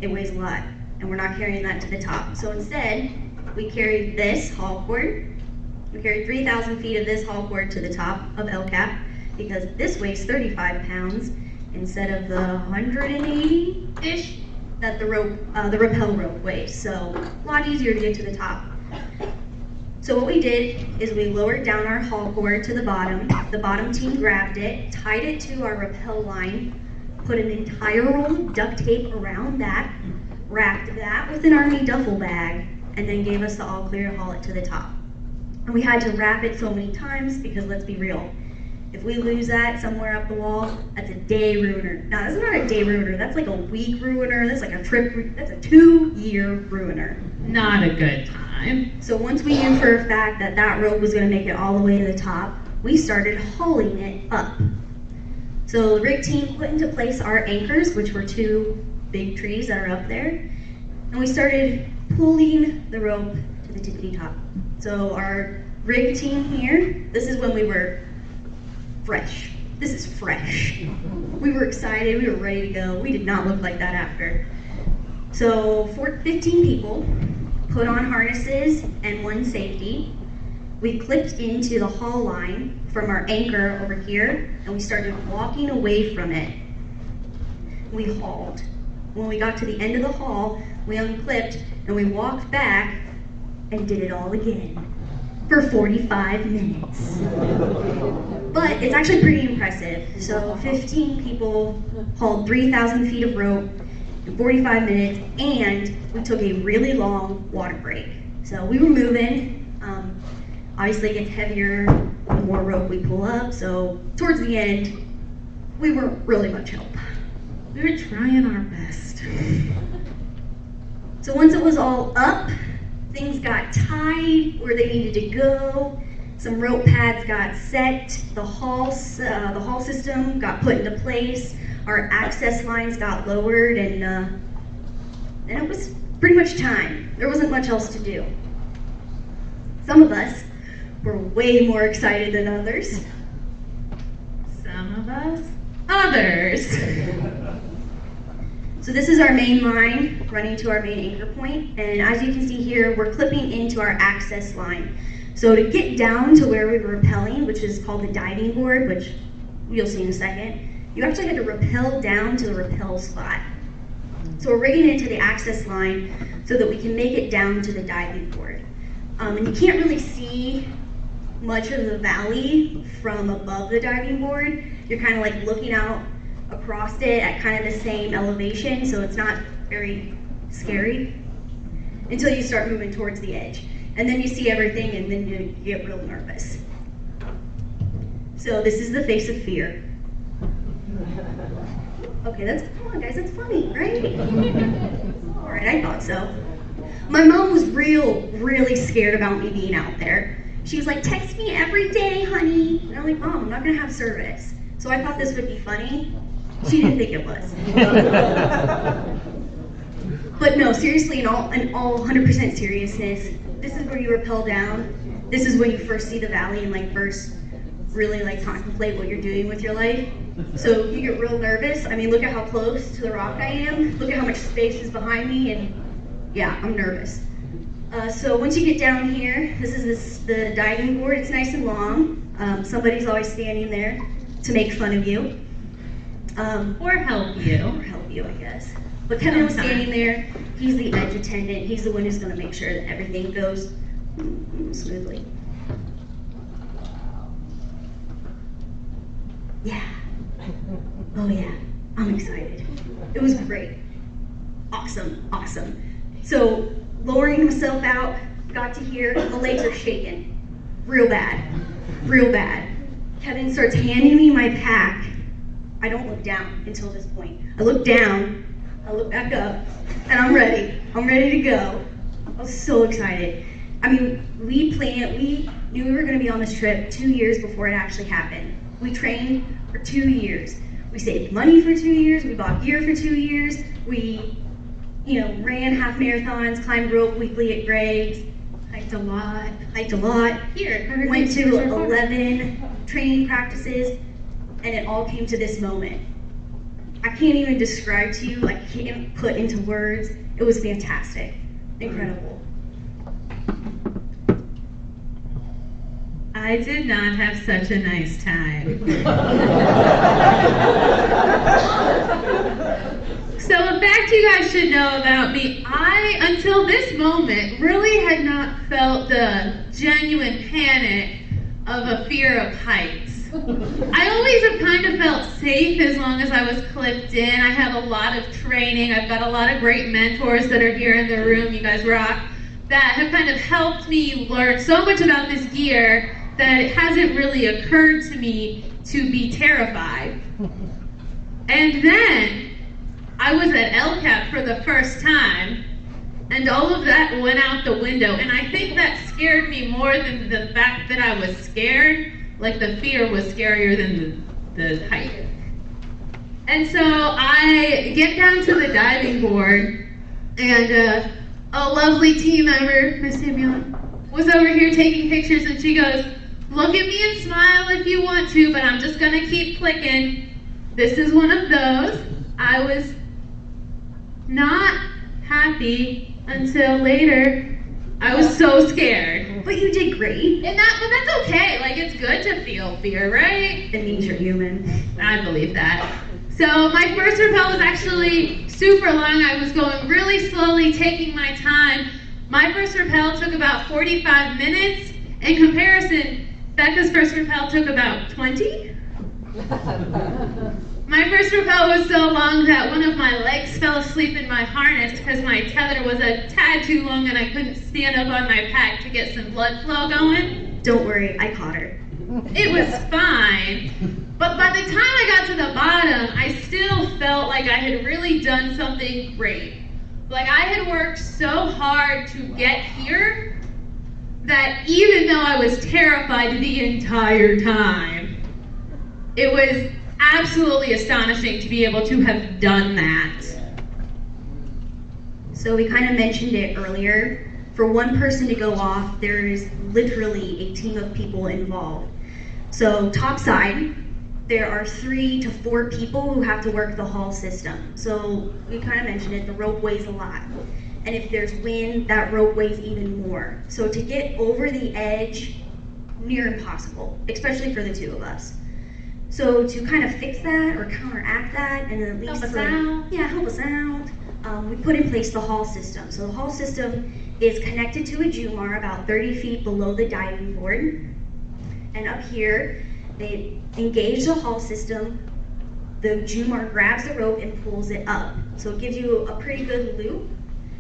A: it weighs a lot and we're not carrying that to the top. So instead, we carried this haul cord. We carried 3,000 feet of this haul cord to the top of LCAP because this weighs 35 pounds instead of the 180-ish that the rappel rope weighs. So a lot easier to get to the top. So what we did is we lowered down our haul cord to the bottom. The bottom team grabbed it, tied it to our rappel line, put an entire roll of duct tape around that, wrapped that with an Army duffel bag, and then gave us the all clear to haul it to the top. And we had to wrap it so many times because let's be real, if we lose that somewhere up the wall, that's a day ruiner. No, that's not a day ruiner, that's like a week ruiner, that's like a trip, that's a 2-year ruiner.
B: Not a good time.
A: So once we knew for a fact that that rope was going to make it all the way to the top, we started hauling it up. So the rig team put into place our anchors, which were 2 big trees that are up there, and we started pulling the rope to the tippity top. So our rig team here, this is when we were fresh. This is fresh. We were excited, we were ready to go. We did not look like that after. So 15 people put on harnesses and 1 safety. We clipped into the haul line from our anchor over here and we started walking away from it. We hauled. When we got to the end of the haul, we unclipped and we walked back and did it all again for 45 minutes. But it's actually pretty impressive. So 15 people hauled 3,000 feet of rope in 45 minutes, and we took a really long water break. So we were moving. Obviously it gets heavier the more rope we pull up, so towards the end, we weren't really much help.
B: We were trying our best.
A: So once it was all up, things got tied where they needed to go. Some rope pads got set. The haul system got put into place. Our access lines got lowered, and it was pretty much time. There wasn't much else to do. Some of us were way more excited than others.
B: Some of us, others.
A: So this is our main line running to our main anchor point, and as you can see here, we're clipping into our access line. So to get down to where we were rappelling, which is called the diving board, which you'll see in a second, you actually had to rappel down to the rappel spot. So we're rigging into the access line so that we can make it down to the diving board. And you can't really see much of the valley from above the diving board. You're kind of like looking out across it at kind of the same elevation, so it's not very scary until you start moving towards the edge. And then you see everything and then you get real nervous. So this is the face of fear. Okay, come on guys, that's funny, right? All right, I thought so. My mom was really scared about me being out there. She was like, text me every day, honey. And I'm like, Mom, I'm not gonna have service. So I thought this would be funny. She didn't think it was. But no, seriously, in all 100% seriousness, this is where you rappel down. This is when you first see the valley and like first really like contemplate what you're doing with your life. So you get real nervous. I mean, look at how close to the rock I am. Look at how much space is behind me, and yeah, I'm nervous. So once you get down here, this is the diving board. It's nice and long. Somebody's always standing there to make fun of you.
B: Or help you.
A: Or help you, I guess. But Kevin was standing there. He's the edge attendant. He's the one who's going to make sure that everything goes smoothly. Yeah. Oh yeah, I'm excited. It was great. Awesome, awesome. So, lowering himself out, got to here, the legs are shaking. Real bad, real bad. Kevin starts handing me my pack. I don't look down until this point. I look down, I look back up, and I'm ready. I'm ready to go. I was so excited. I mean, we knew we were gonna be on this trip 2 years before it actually happened. We trained for 2 years. We saved money for 2 years, we bought gear for 2 years, we ran half marathons, climbed rope weekly at Greg's, hiked a lot.
B: Here,
A: Went to 11 training practices, and it all came to this moment. I can't even describe to you, I can't put into words. It was fantastic, incredible.
B: I did not have such a nice time. So a fact you guys should know about me, I, until this moment, really had not felt the genuine panic of a fear of heights. I always have kind of felt safe as long as I was clipped in. I have a lot of training. I've got a lot of great mentors that are here in the room, you guys rock, that have kind of helped me learn so much about this gear that it hasn't really occurred to me to be terrified. And then I was at LCAP for the first time, and all of that went out the window. And I think that scared me more than the fact that I was scared. Like the fear was scarier than the height. And so I get down to the diving board, and a lovely team member, Miss Samuel, was over here taking pictures, and she goes, "Look at me and smile if you want to, but I'm just gonna keep clicking." This is one of those. I was not happy until later. I was so scared.
A: But you did great.
B: But that's okay. Like, it's good to feel fear, right?
A: It means you're human.
B: I believe that. So my first rappel was actually super long. I was going really slowly, taking my time. My first rappel took about 45 minutes. In comparison, Becca's first rappel took about 20. My first rappel was so long that one of my legs fell asleep in my harness because my tether was a tad too long and I couldn't stand up on my pack to get some blood flow going.
A: Don't worry, I caught her.
B: It was fine. But by the time I got to the bottom, I still felt like I had really done something great. Like I had worked so hard to get here that even though I was terrified the entire time, it was absolutely astonishing to be able to have done that.
A: So we kind of mentioned it earlier. For one person to go off, there is literally a team of people involved. So topside, there are 3 to 4 people who have to work the haul system. So we kind of mentioned it, the rope weighs a lot. And if there's wind, that rope weighs even more. So to get over the edge, near impossible, especially for the 2 of us. So to kind of fix that or counteract that and at least
B: help us
A: out, we put in place the haul system. So the haul system is connected to a Jumar about 30 feet below the diving board. And up here, they engage the haul system. The Jumar grabs the rope and pulls it up. So it gives you a pretty good loop.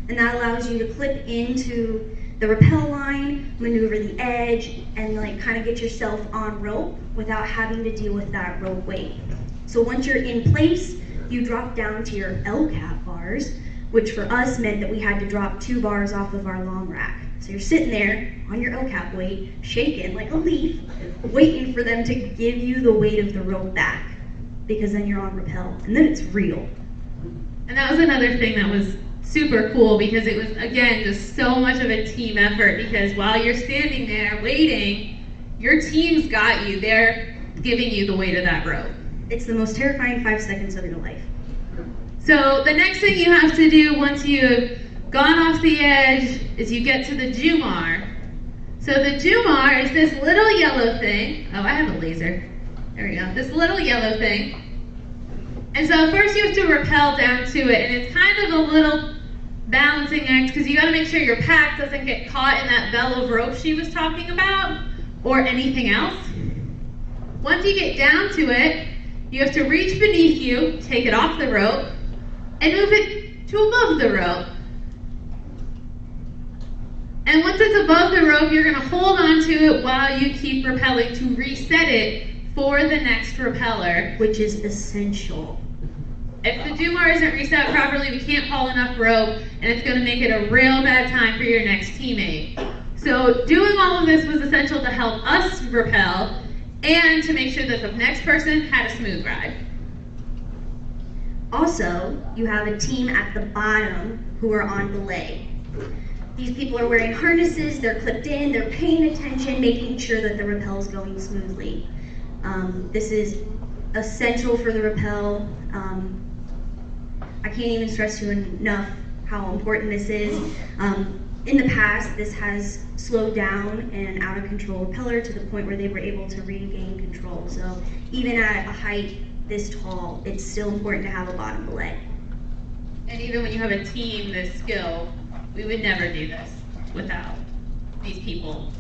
A: And that allows you to clip into the rappel line, maneuver the edge, and like kind of get yourself on rope without having to deal with that rope weight. So once you're in place, you drop down to your LCAP bars, which for us meant that we had to drop 2 bars off of our long rack. So you're sitting there on your LCAP weight, shaking like a leaf, waiting for them to give you the weight of the rope back, because then you're on rappel, and then it's real.
B: And that was another thing that was super cool because it was, again, just so much of a team effort because while you're standing there waiting, your team's got you. They're giving you the weight of that rope.
A: It's the most terrifying 5 seconds of your life.
B: So the next thing you have to do once you've gone off the edge is you get to the Jumar. So the Jumar is this little yellow thing. Oh, I have a laser. There we go. This little yellow thing. And so first you have to rappel down to it, and it's kind of a little balancing act, because you got to make sure your pack doesn't get caught in that bell of rope she was talking about, or anything else. Once you get down to it, you have to reach beneath you, take it off the rope, and move it to above the rope. And once it's above the rope, you're going to hold on to it while you keep rappelling to reset it for the next rappeller.
A: Which is essential.
B: If the Dumar isn't reset properly, we can't haul enough rope, and it's going to make it a real bad time for your next teammate. So doing all of this was essential to help us rappel and to make sure that the next person had a smooth ride.
A: Also, you have a team at the bottom who are on belay. These people are wearing harnesses, they're clipped in, they're paying attention, making sure that the rappel is going smoothly. This is essential for the rappel. I can't even stress to you enough how important this is. In the past, this has slowed down an out of control rappeller to the point where they were able to regain control. So even at a height this tall, it's still important to have a bottom belay.
B: And even when you have a team this skilled, we would never do this without these people.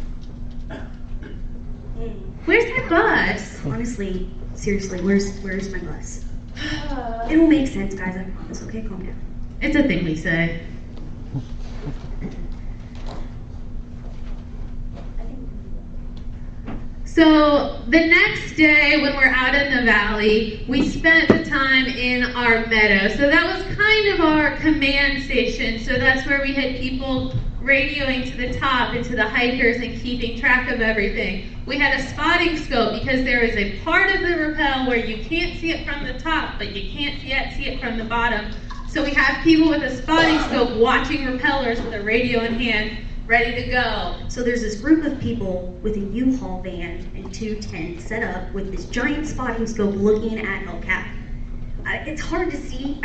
B: Where's my bus?
A: Honestly, seriously, where's my bus? It will make sense, guys, I promise. Okay, calm down.
B: It's a thing we say. So the next day when we're out in the valley, we spent the time in our meadow. So that was kind of our command station. So that's where we had people radioing to the top and to the hikers and keeping track of everything. We had a spotting scope because there is a part of the rappel where you can't see it from the top, but you can't yet see it from the bottom. So we have people with a spotting scope watching rappellers with a radio in hand, ready to go.
A: So there's this group of people with a U-Haul van and 2 tents set up with this giant spotting scope looking at El Cap. It's hard to see,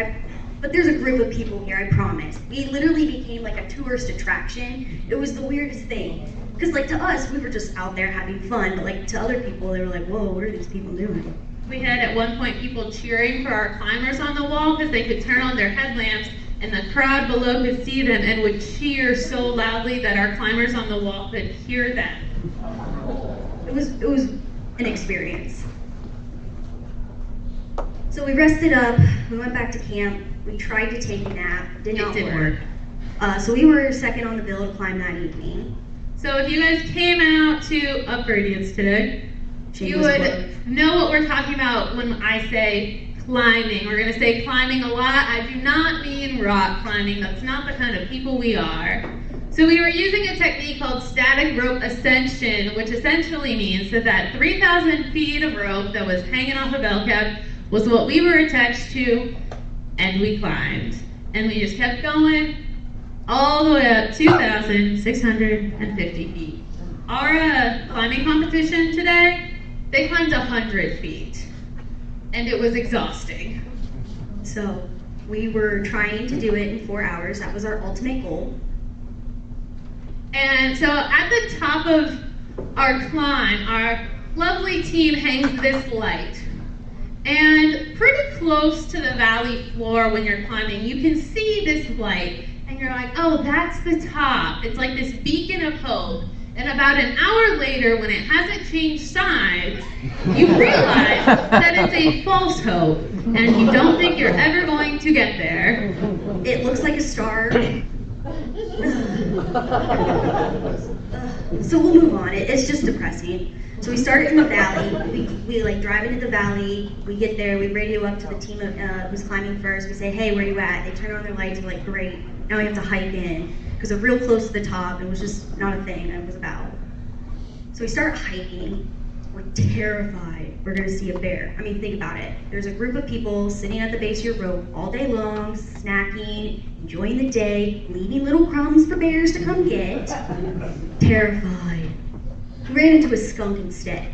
A: but there's a group of people here, I promise. We literally became like a tourist attraction. It was the weirdest thing. Because like to us, we were just out there having fun, but like to other people, they were like, whoa, what are these people doing?
B: We had at one point people cheering for our climbers on the wall because they could turn on their headlamps and the crowd below could see them and would cheer so loudly that our climbers on the wall could hear them.
A: It was an experience. So we rested up, we went back to camp, we tried to take a nap,
B: It didn't work.
A: So we were second on the bill to climb that evening.
B: So if you guys came out to Up Radiance today, you would know what we're talking about when I say climbing. We're going to say climbing a lot. I do not mean rock climbing. That's not the kind of people we are. So we were using a technique called static rope ascension, which essentially means that 3,000 feet of rope that was hanging off of El Cap was what we were attached to, and we climbed. And we just kept going all the way up 2,650 feet. Our climbing competition today, they climbed 100 feet. And it was exhausting.
A: So we were trying to do it in 4 hours. That was our ultimate goal.
B: And so at the top of our climb, our lovely team hangs this light. And pretty close to the valley floor when you're climbing, you can see this light. And you're like, oh, that's the top. It's like this beacon of hope. And about an hour later, when it hasn't changed sides, you realize that it's a false hope, and you don't think you're ever going to get there.
A: It looks like a star. So we'll move on. It's just depressing. So we start in the valley. We like drive into the valley. We get there. We radio up to the team who's climbing first. We say, hey, where are you at? They turn on their lights. We're like, great. Now we have to hike in. Because we're real close to the top. It was just not a thing that it was about. So we start hiking. We're terrified we're going to see a bear. I mean, think about it. There's a group of people sitting at the base of your rope all day long, snacking, enjoying the day, leaving little crumbs for bears to come get. Terrified. We ran into a skunk instead.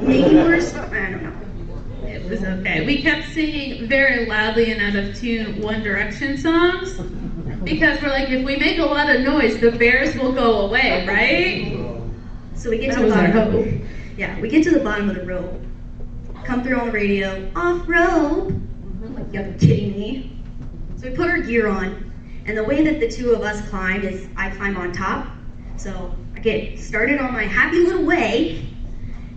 A: Making worse, I don't know.
B: It was okay. We kept singing very loudly and out of tune One Direction songs because we're like, if we make a lot of noise, the bears will go away, right?
A: So we get to the bottom. Yeah, we get to the bottom of the rope. Come through on the radio, off rope. Like, you're kidding me. So we put our gear on, And the way that the two of us climbed is I climb on top. So I get started on my happy little way,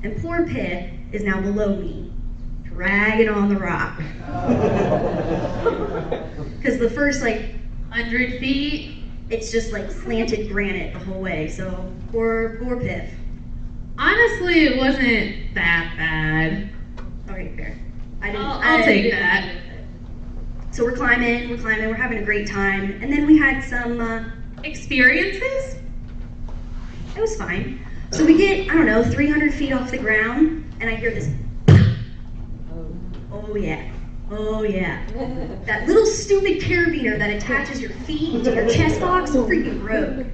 A: and poor Pip is now below me, dragging on the rock. Because the first
B: 100 feet.
A: it's just slanted granite the whole way. So poor Pip.
B: Honestly, it wasn't that bad.
A: Okay, fair.
B: I'll take that.
A: So we're climbing, we're having a great time, and then we had some
B: Experiences?
A: it was fine. So we get, 300 feet off the ground, and I hear this. Oh yeah. Oh yeah. That little stupid carabiner that attaches your feet to your chest box freaking broke.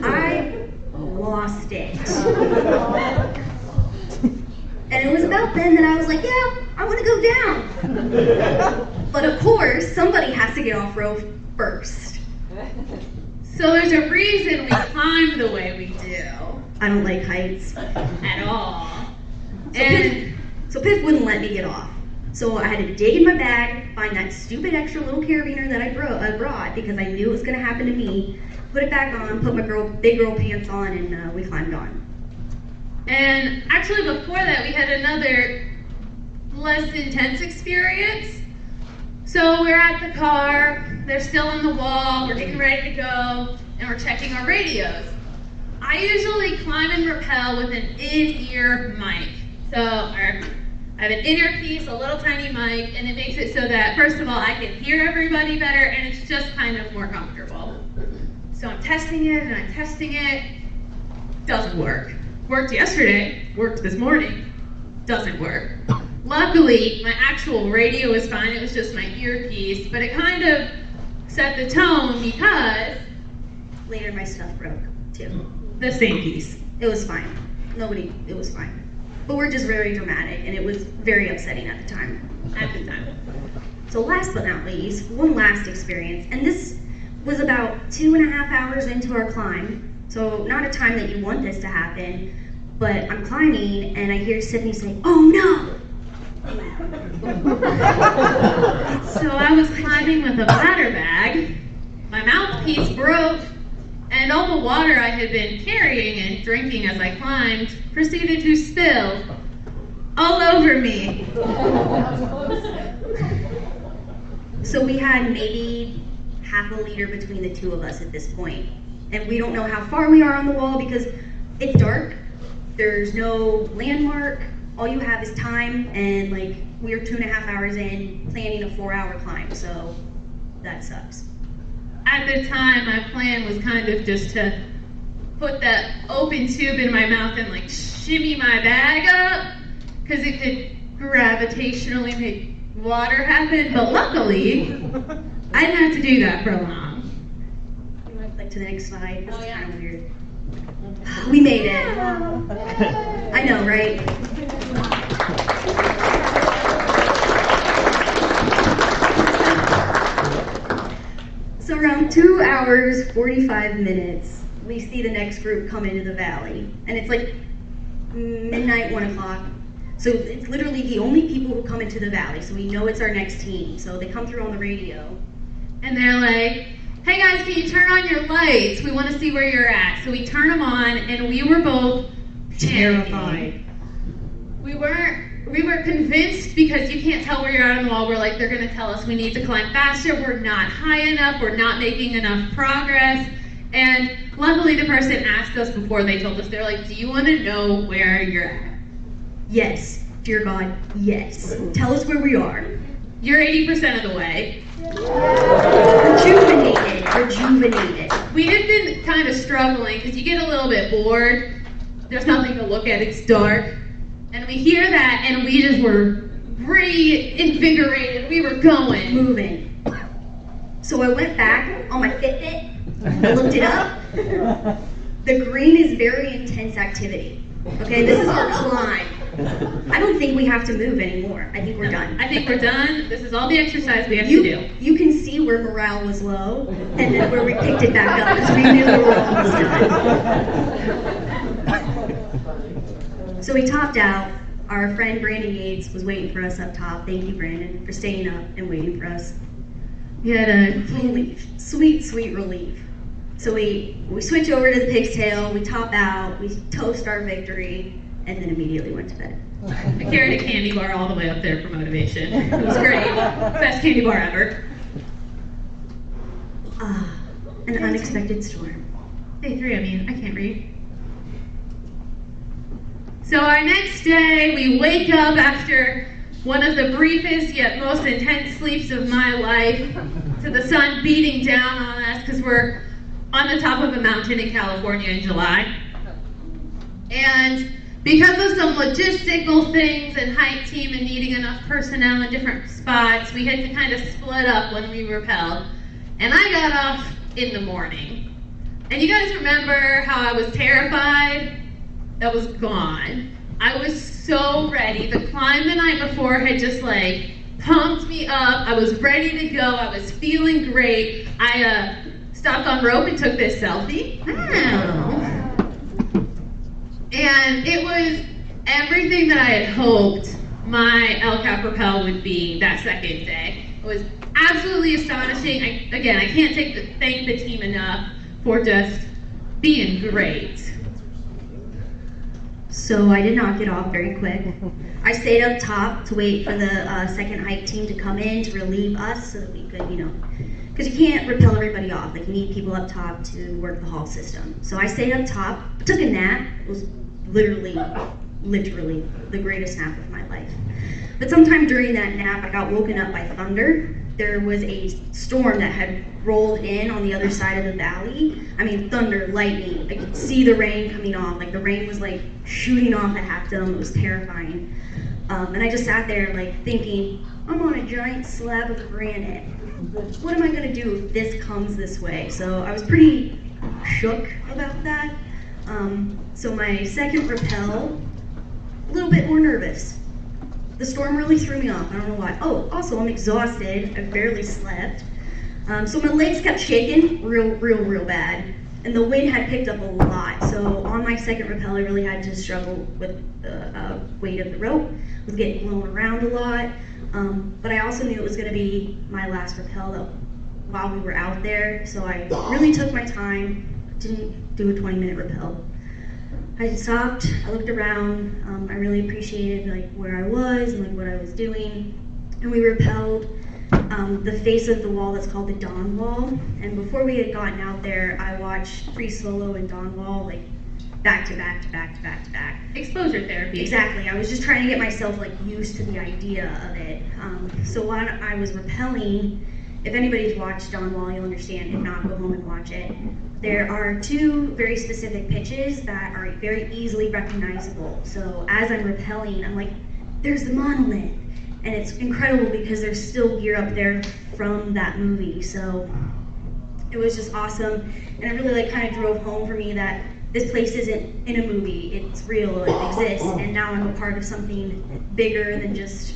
A: I lost it. And it was about then that I was like, yeah, I want to go down. But of course, somebody has to get off rope first.
B: So there's a reason we climb the way we do.
A: I don't like heights.
B: At all.
A: So Piff wouldn't let me get off. So I had to dig in my bag, find that stupid extra little carabiner that I brought because I knew it was going to happen to me, put it back on, put my big girl pants on, and we climbed on.
B: And actually before that, we had another less intense experience. So we're at the car, they're still on the wall, we're getting ready to go, and we're checking our radios. I usually climb and rappel with an in-ear mic. So I have an inner piece, a little tiny mic, and it makes it so that, first of all, I can hear everybody better, and it's just kind of more comfortable. So I'm testing it, and I'm testing it. Doesn't work. Worked yesterday, worked this morning, doesn't work. Luckily, my actual radio was fine, it was just my earpiece, but it kind of set the tone because
A: Later my stuff broke, too.
B: the same piece.
A: It was fine. It was fine. But we're just very dramatic, and it was very upsetting at the time. So last but not least, one last experience, and this was about 2.5 hours into our climb. So not a time that you want this to happen, but I'm climbing, and I hear Sydney say, "Oh no!"
B: So I was climbing with a bladder bag, my mouthpiece broke, and all the water I had been carrying and drinking as I climbed proceeded to spill all over me.
A: So we had maybe half a liter between the two of us at this point. And we don't know how far we are on the wall because it's dark. There's no landmark. All you have is time, and we're 2.5 hours in planning a 4-hour climb, so that sucks.
B: At the time, my plan was kind of just to put that open tube in my mouth and shimmy my bag up, because it could gravitationally make water happen, but luckily, I didn't have to do that for long.
A: To the next slide. This is
B: yeah.
A: kind of weird. We made it. I know, right? So around 2 hours, 45 minutes, we see the next group come into the valley. And it's midnight, 1 o'clock. So it's literally the only people who come into the valley. So we know it's our next team. So they come through on the radio.
B: And they're like, "Hey guys, can you turn on your lights? We want to see where you're at." So we turn them on, and we were both terrified. We were convinced because you can't tell where you're at on the wall. We're like, they're going to tell us we need to climb faster. We're not high enough. We're not making enough progress. And luckily, the person asked us before they told us. They're like, "Do you want to know where you're at?"
A: Yes, dear God, yes. Tell us where we are.
B: You're 80% of the way.
A: Rejuvenated.
B: We had been kind of struggling because you get a little bit bored. There's nothing to look at. It's dark. And we hear that, and we just were reinvigorated. We were going.
A: Moving. So I went back on my Fitbit, I looked it up. The green is very intense activity. Okay, this is our climb. I don't think we have to move anymore. I think we're done.
B: I think we're done. This is all the exercise we have to do.
A: You can see where morale was low, and then where we picked it back up, because we knew we were almost done. So we topped out. Our friend Brandon Yates was waiting for us up top. Thank you, Brandon, for staying up and waiting for us.
B: We had a
A: Relief. Sweet, sweet relief. So we switch over to the pig's tail, we top out, we toast our victory, and then immediately went to bed.
B: I carried a candy bar all the way up there for motivation. It was great. Best candy bar ever.
A: An unexpected storm.
B: Day 3, I mean, I can't read. So our next day, we wake up after one of the briefest yet most intense sleeps of my life to the sun beating down on us because we're on the top of a mountain in California in July. And because of some logistical things and hike team and needing enough personnel in different spots, we had to kind of split up when we rappelled. And I got off in the morning. And you guys remember how I was terrified? That was gone. I was so ready. The climb the night before had just like pumped me up. I was ready to go. I was feeling great. I stopped on rope and took this selfie. And it was everything that I had hoped my LCAP rappel would be that second day. It was absolutely astonishing. I can't thank the team enough for just being great.
A: So I did not get off very quick. I stayed up top to wait for the second hike team to come in to relieve us so that we could, because you can't rappel everybody off. Like, you need people up top to work the haul system. So I stayed up top, took a nap. It was literally the greatest nap of my life. But sometime during that nap, I got woken up by thunder. There was a storm that had rolled in on the other side of the valley. I mean, thunder, lightning. I could see the rain coming off. Like, the rain was like shooting off at Half Dome. It was terrifying. And I just sat there like thinking, I'm on a giant slab of granite. What am I gonna do if this comes this way? So I was pretty shook about that. So my second rappel, a little bit more nervous. The storm really threw me off. I don't know why. Oh, also I'm exhausted. I barely slept. So my legs kept shaking real bad. And the wind had picked up a lot. So on my second rappel, I really had to struggle with the weight of the rope. I was getting blown around a lot. But I also knew it was gonna be my last rappel while we were out there. So I really took my time, didn't do a 20-minute rappel. I stopped, I looked around, I really appreciated like where I was and like what I was doing, and we rappelled the face of the wall that's called the Dawn Wall. And before we had gotten out there, I watched Free Solo and Dawn Wall like back to back to back to back to back.
B: Exposure therapy.
A: Exactly. I was just trying to get myself like used to the idea of it. So while I was rappelling, if anybody's watched Dawn Wall, you'll understand. If not, go home and watch it. There are two very specific pitches that are very easily recognizable. So as I'm rappelling, I'm like, there's the monolith. And it's incredible because there's still gear up there from that movie. So it was just awesome. And it really like kind of drove home for me that this place isn't in a movie. It's real, it exists. And now I'm a part of something bigger than just,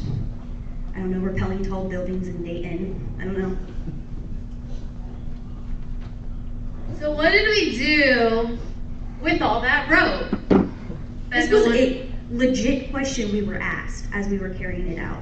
A: I don't know, rappelling tall buildings in Dayton. I don't know.
B: So what did we do with all that rope?
A: This was a legit question we were asked as we were carrying it out.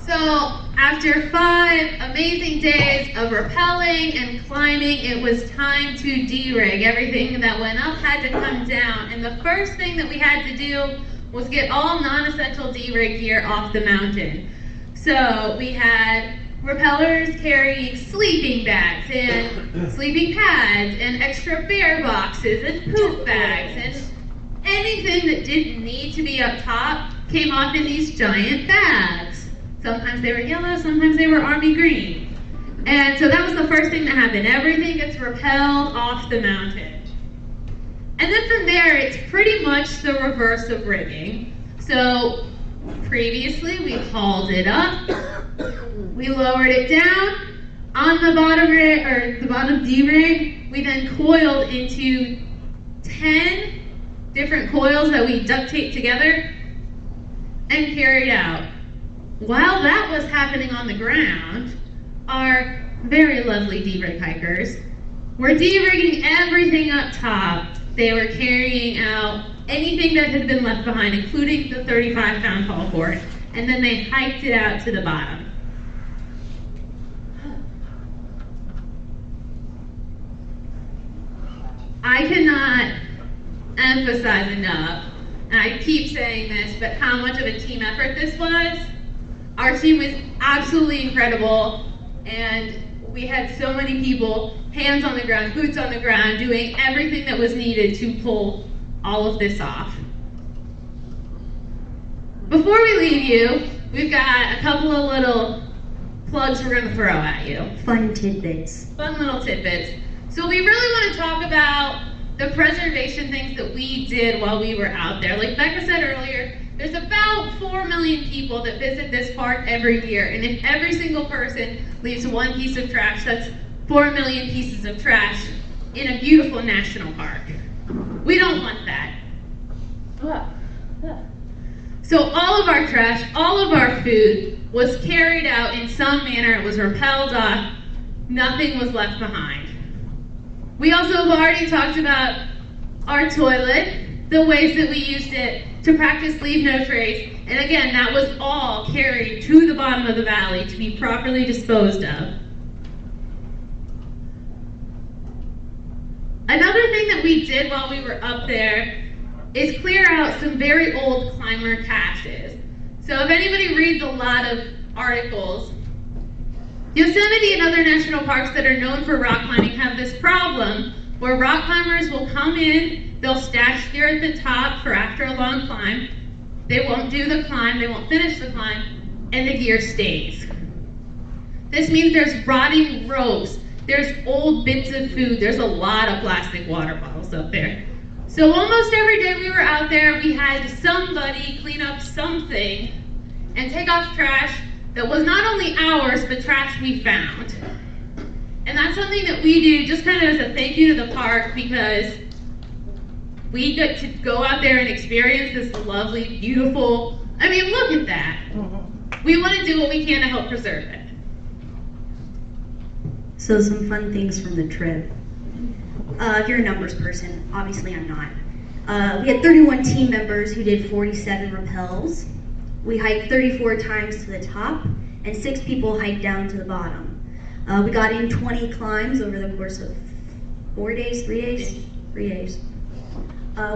B: So after 5 amazing days of rappelling and climbing, it was time to derig. Everything that went up had to come down. And the first thing that we had to do was get all non-essential derig gear off the mountain. So we had rappellers carrying sleeping bags and sleeping pads and extra bear boxes and poop bags, and anything that didn't need to be up top came off in these giant bags. Sometimes they were yellow, sometimes they were army green. And so that was the first thing that happened. Everything gets rappelled off the mountain. And then from there, it's pretty much the reverse of rigging. So previously, we hauled it up, we lowered it down on the bottom rig, or the bottom D-rig. We then coiled into 10 different coils that we duct taped together and carried out. While that was happening on the ground, our very lovely D-rig hikers were D-rigging everything up top. They were carrying out anything that had been left behind, including the 35-pound haul cord, and then they hiked it out to the bottom. cannot emphasize enough, and I keep saying this, but how much of a team effort this was. Our team was absolutely incredible, and we had so many people, hands on the ground, boots on the ground, doing everything that was needed to pull all of this off. Before we leave you, we've got a couple of little plugs we're gonna throw at you.
A: Fun tidbits.
B: Fun little tidbits. So we really want to talk about the preservation things that we did while we were out there. Like Becca said earlier, there's about 4 million people that visit this park every year, and if every single person leaves one piece of trash, that's 4 million pieces of trash in a beautiful national park. We don't want that. So all of our trash, all of our food was carried out in some manner. It was rappelled off. Nothing was left behind. We also have already talked about our toilet, the ways that we used it to practice leave no trace. And again, that was all carried to the bottom of the valley to be properly disposed of. Another thing that we did while we were up there is clear out some very old climber caches. So if anybody reads a lot of articles, Yosemite and other national parks that are known for rock climbing have this problem where rock climbers will come in, they'll stash gear at the top for after a long climb, they won't do the climb, they won't finish the climb, and the gear stays. This means there's rotting ropes, there's old bits of food, there's a lot of plastic water bottles up there. So almost every day we were out there, we had somebody clean up something and take off trash that was not only ours, but trash we found. And that's something that we do just kind of as a thank you to the park, because we get to go out there and experience this lovely, beautiful, I mean, look at that. We want to do what we can to help preserve it.
A: So some fun things from the trip. If you're a numbers person, obviously I'm not. We had 31 team members who did 47 rappels. We hiked 34 times to the top, and 6 people hiked down to the bottom. We got in 20 climbs over the course of 4 days, 3 days? 3 days.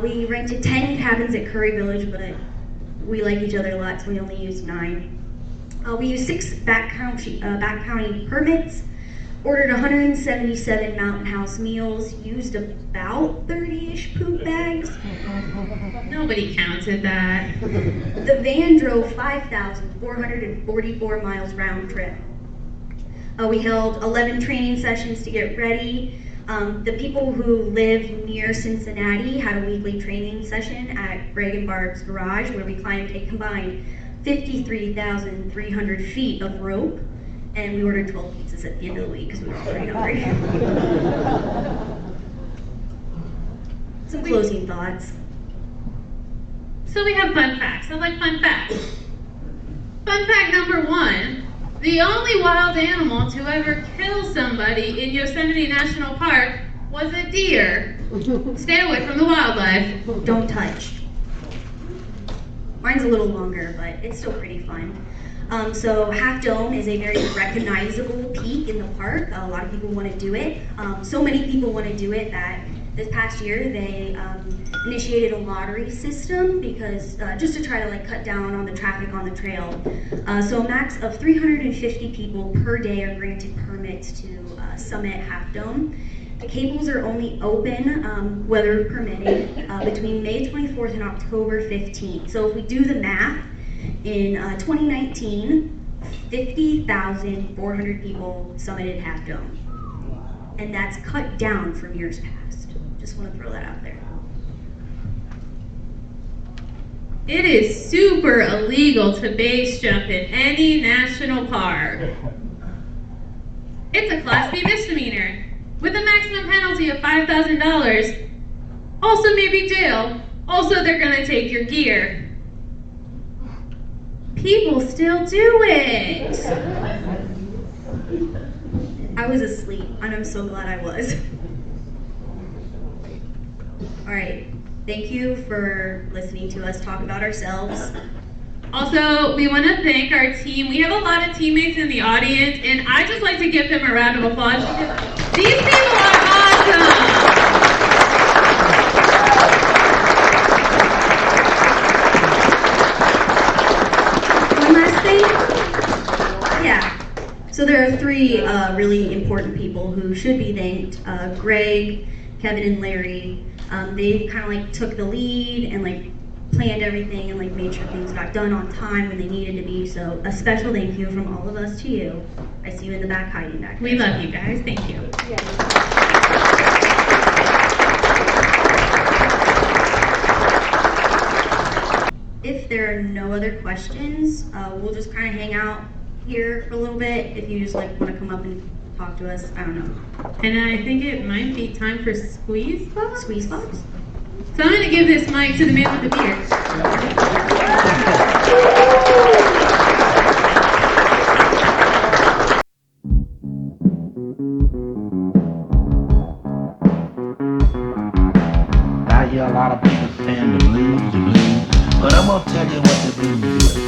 A: We rented 10 cabins at Curry Village, but we like each other a lot, so we only used 9. We used 6 backcountry permits, ordered 177 Mountain House meals, used about 30-ish poop bags.
B: Nobody counted that.
A: The van drove 5,444 miles round trip. We held 11 training sessions to get ready. The people who live near Cincinnati had a weekly training session at Greg and Barb's garage where we climbed a combined 53,300 feet of rope. And we ordered 12 pizzas at the end of the week because we were all pretty hungry. Some closing thoughts.
B: So we have fun facts. I like fun facts. Fun fact number 1, the only wild animal to ever kill somebody in Yosemite National Park was a deer. Stay away from the wildlife.
A: Don't touch. Mine's a little longer, but it's still pretty fun. So Half Dome is a very recognizable peak in the park. A lot of people want to do it. So many people want to do it that this past year they initiated a lottery system because just to try to cut down on the traffic on the trail. So a max of 350 people per day are granted permits to summit Half Dome. The cables are only open, weather permitting, between May 24th and October 15th. So if we do the math, in 2019, 50,400 people summited Half Dome. And that's cut down from years past. Just want to throw that out there.
B: It is super illegal to base jump in any national park. It's a Class B misdemeanor with a maximum penalty of $5,000. Also maybe jail. Also they're going to take your gear. People still do it.
A: I was asleep, and I'm so glad I was. All right, thank you for listening to us talk about ourselves.
B: Also, we want to thank our team. We have a lot of teammates in the audience, and I'd just like to give them a round of applause because these people are awesome.
A: So there are three really important people who should be thanked. Greg, Kevin, and Larry. They kind of like took the lead and like planned everything and like made sure things got done on time when they needed to be. So a special thank you from all of us to you. I see you in the back hiding back there.
B: We love you guys. Thank you.
A: If there are no other questions, we'll just kind of hang out here for a little bit. If you just like want to come up and talk to us, I don't know.
B: And I think it might be time for squeeze box.
A: Squeeze box?
B: So I'm going to give this mic to the man with the beard.
D: I hear a lot of people saying the blues, but I'm gonna tell you what the blues is.